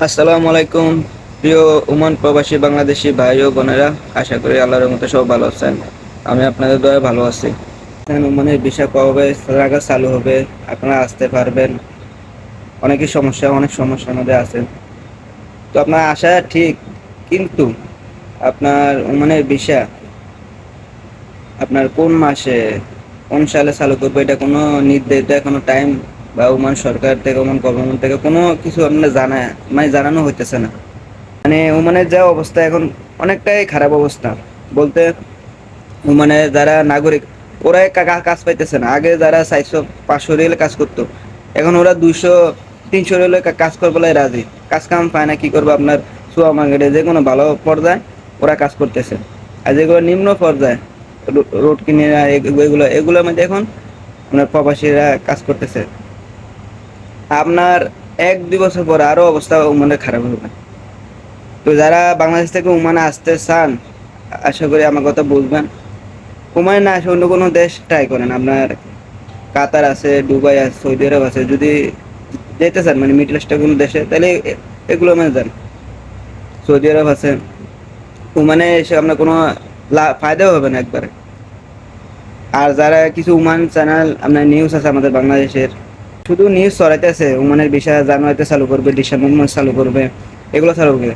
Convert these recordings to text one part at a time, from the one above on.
আসসালামু আলাইকুম। প্রিয় ওমান প্রবাসী বাংলাদেশি ভাই ও বোনেরা, আশা করি আল্লাহর মতো সব ভালো আছেন। আমি আপনাদের দয়ায় ভালো আছি। ওমানের ভিসা কবে চালু হবে, আপনারা আসতে পারবেন। অনেক সমস্যার মধ্যে আছেন। তো আপনার আশা ঠিক, কিন্তু আপনার ওমানের ভিসা আপনার কোন মাসে কোন সালে চালু করবে, এটা কোনো নির্ধারিত কোনো টাইম বা ওমান সরকার থেকে, ওমান গভর্নমেন্ট থেকে কোনো কিছু আপনার জানানো হইতেছে না। মানে ওমানের যা অবস্থা এখন, অনেকটাই খারাপ অবস্থা বলতে। ওমানে যারা নাগরিক, ওরাই কাজ পাইতেছে না। আগে যারা 400-500 রিয়েলে কাজ করতো, এখন ওরা 200-300 রিয়েলে কাজ করবলাই রাজি। কাজ কাম পায় না, কি করবো? আপনার সুপার মার্কেটে যে কোনো ভালো পর্যায়ে ওরা কাজ করতেছে। আর যেগুলো নিম্ন পর্যায়ে, রোড কিনে এগুলোর মধ্যে এখন আপনার প্রবাসীরা কাজ করতেছে। আপনার 1-2 বছর পর আরো অবস্থা ওমানের খারাপ হবে। তো যারা বাংলাদেশ থেকে ওমানে আসতে চান, আশা করি আমার কথা বুঝবেন। ওমানে না আসে অন্য কোনো দেশ ট্রাই করেন। আপনার কাতার আছে, দুবাই আছে, সৌদি আরব আছে। যদি যেতে চান মানে মিডল ইস্টের কোনো দেশে, তাহলে এগুলো মানে যান। সৌদি আরব আছে। ওমানে এসে আপনার কোনো ফায়দাও হবে না একবারে। আর যারা কিছু ওমান চ্যানেল, আপনার নিউজ আছে আমাদের বাংলাদেশের, শুধু নিউজ ছড়াইতেছে ওমানের বিষয় জানুয়ারিতে চালু করবে, ডিসেম্বর মাস চালু করবে, এগুলো চালু করবে।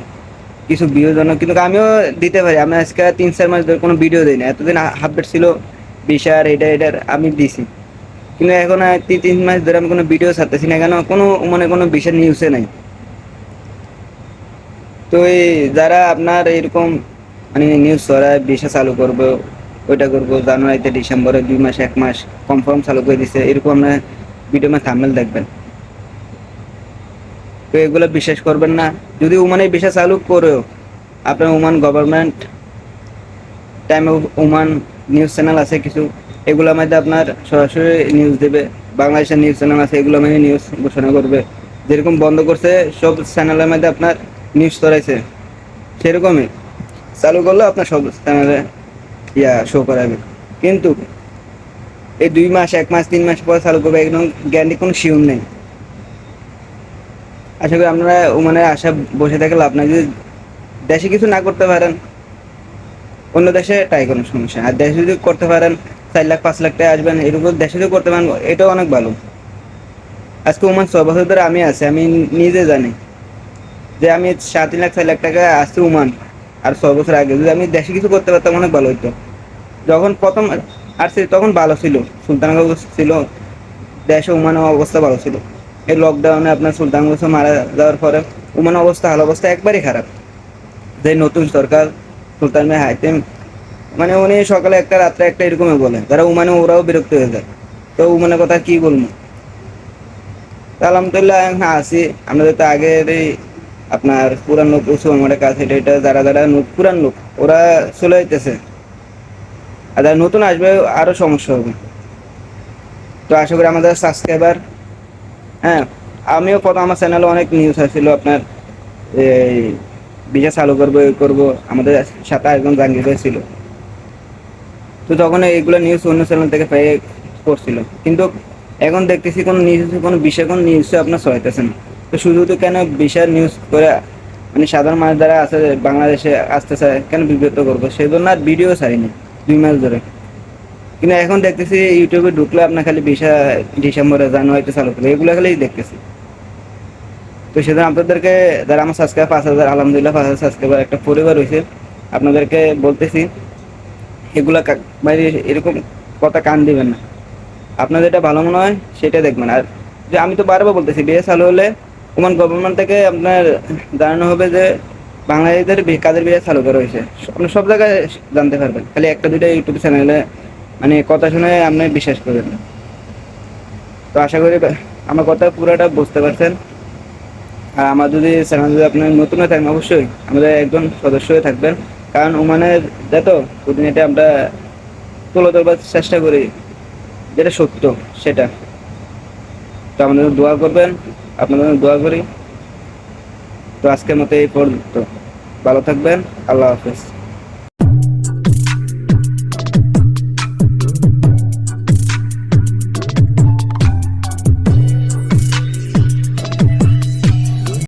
কিছু ভিউর জন্য কিন্তু আমিও দিতে পারি। আমি আজকে 3-4 মাস ধরে কোনো ভিডিও দিই না। এতদিন আপডেট ছিল বিশার এটার আমি দিছি, কিন্তু এখন 3 মাস ধরে আমি কোনো ভিডিও ছাড়তেছি না। কেন? কোনো বিশাল নিউজে নাই। তো এই যারা আপনার এরকম মানে নিউজ ছড়ায় ভিসা চালু করবো, ওইটা করবো জানুয়ারিতে, ডিসেম্বরে 2 মাস 1 মাস কনফার্ম চালু করে দিছে, এরকম আপনার ভিডিও থাম্বনেল দেখবেন। তো এগুলো বিশ্বাস করবেন না। যদি ওমানে ভিসা চালু করেও, আপনার Oman government time of Oman news channel আছে কিছু, এগুলোর মধ্যে আপনার সরাসরি নিউজ দেবে। বাংলাদেশের নিউজ চ্যানেল আছে, এগুলো মানে নিউজ ঘোষণা করবে। যেরকম বন্ধ করছে সব চ্যানেলের মধ্যে আপনার নিউজ ছড়াইছে, সেরকমই চালু করলে আপনার সব চ্যানেলে শো করাবে। কিন্তু এই 2 মাস 1 মাস 3 মাস পর চালু করবে, একদম গ্যারান্টি কোনো শিওর নেই। আশা করি আপনারা মানে আশা বসে থাকে লাভ নাই। যদি দেশে কিছু না করতে পারেন, অন্য দেশে ট্রাই করেন, সমস্যা। আর দেশে যদি করতে পারেন, 4 লাখ 5 লাখ টাকা আসবেন, এরকম দেশে যদি করতে পারেন, এটাও অনেক ভালো। আজকে ওমান 6 বছর ধরে আমি আছি, আমি নিজে জানি যে আমি 3.5 লাখ 4 লাখ টাকা আসছি ওমান। আর 6 বছর আগে যদি আমি দেশে কিছু করতে পারতাম, অনেক ভালো হতো। যখন প্রথম আসছি তখন ভালো ছিল, সুলতানগঞ্জ ছিল, দেশে ওমানের অবস্থা ভালো ছিল। এই লকডাউনে আপনার সুলতানগঞ্জ মারা যাওয়ার পরে ওমানের হাল অবস্থা একবারই খারাপ। যে নতুন সরকার সুলতান ভাই হাইতেম, মানে উনি সকালে একটা রাত্রে একটা এরকমই বলে, যারা ওমানে ওরাও বিরক্ত হয়ে যায়। তো ওমানের কথা কি বলবো? আলহামদুলিল্লাহ এখন আছি। আমাদের তো আগের এই আপনার পুরান লোক উঁচু আমাদের কাছে, এটা যারা যারা পুরান লোক, ওরা চলে যেতেছে। আর যারা নতুন আসবে আরো সমস্যা হবে। তো আশা করি আমাদের সাবস্ক্রাইবার, হ্যাঁ, আমিও প্রথম আমার চ্যানেলে অনেক নিউজ আসছিল আপনার এই ভিসা চালু করবো, এই করবো। আমাদের সাথে একজন জাহাঙ্গীর ভাই ছিল। তো তখন এইগুলো নিউজ অন্য চ্যানেল থেকে পেয়ে করছিল, কিন্তু এখন দেখতেছি কোনো নিউজ, কোনো বিষয়, কোনো নিউজে আপনার ছড়াইতেছে না। তো শুধু তো কেন বিষয় নিউজ করে মানে সাধারণ মানুষ যারা আছে বাংলাদেশে আসতে চায়, কেন বিব্রত করবো? সেই জন্য আর ভিডিও ছাড়িনি 2 মাস ধরে। কিন্তু এখন দেখতেছি ইউটিউবে ঢুকলে আপনার খালি বিষয় ডিসেম্বরে জানুয়ারিতে চালু করবে, এগুলো খালি দেখতেছি। তো সেজন্য আপনাদেরকে, যারা আমার সাবস্ক্রাইব 5,000, আলহামদুলিল্লাহ 5,000 সাবস্ক্রাইবার একটা পরিবার হয়েছে, আপনাদেরকে বলতেছি এগুলা মানে এরকম কথা কান দিবেন না। আপনার যেটা ভালো মনে হয় সেটা দেখবেন। আর যে আমি তো বারবার বলতেছি, বিয়ে চালু হলে ওমান গভর্নমেন্ট থেকে আপনার জানানো হবে যে বাংলাদেশদের কাজের বিয়ে চালু করা হয়েছে। আপনি সব জায়গায় জানতে পারবেন, খালি একটা দুইটা ইউটিউব চ্যানেলে মানে কথা শুনে আপনি বিশ্বাস করবেন না। তো আশা করি আমার কথা পুরোটা বুঝতে পারছেন। আর আমার যদি চ্যানেল যদি আপনার নতুন হয়ে থাকেন, অবশ্যই আমাদের একজন সদস্য হয়ে থাকবেন। কারণ ওমানের যত প্রতিদিন এটা আমরা তুলে ধরবার চেষ্টা করি, যেটা সত্য সেটা। তো আমাদের দোয়া করবেন, আপনাদের দোয়া করি। তো আজকের মতো এই পর্যন্ত, ভালো থাকবেন, আল্লাহ হাফেজ।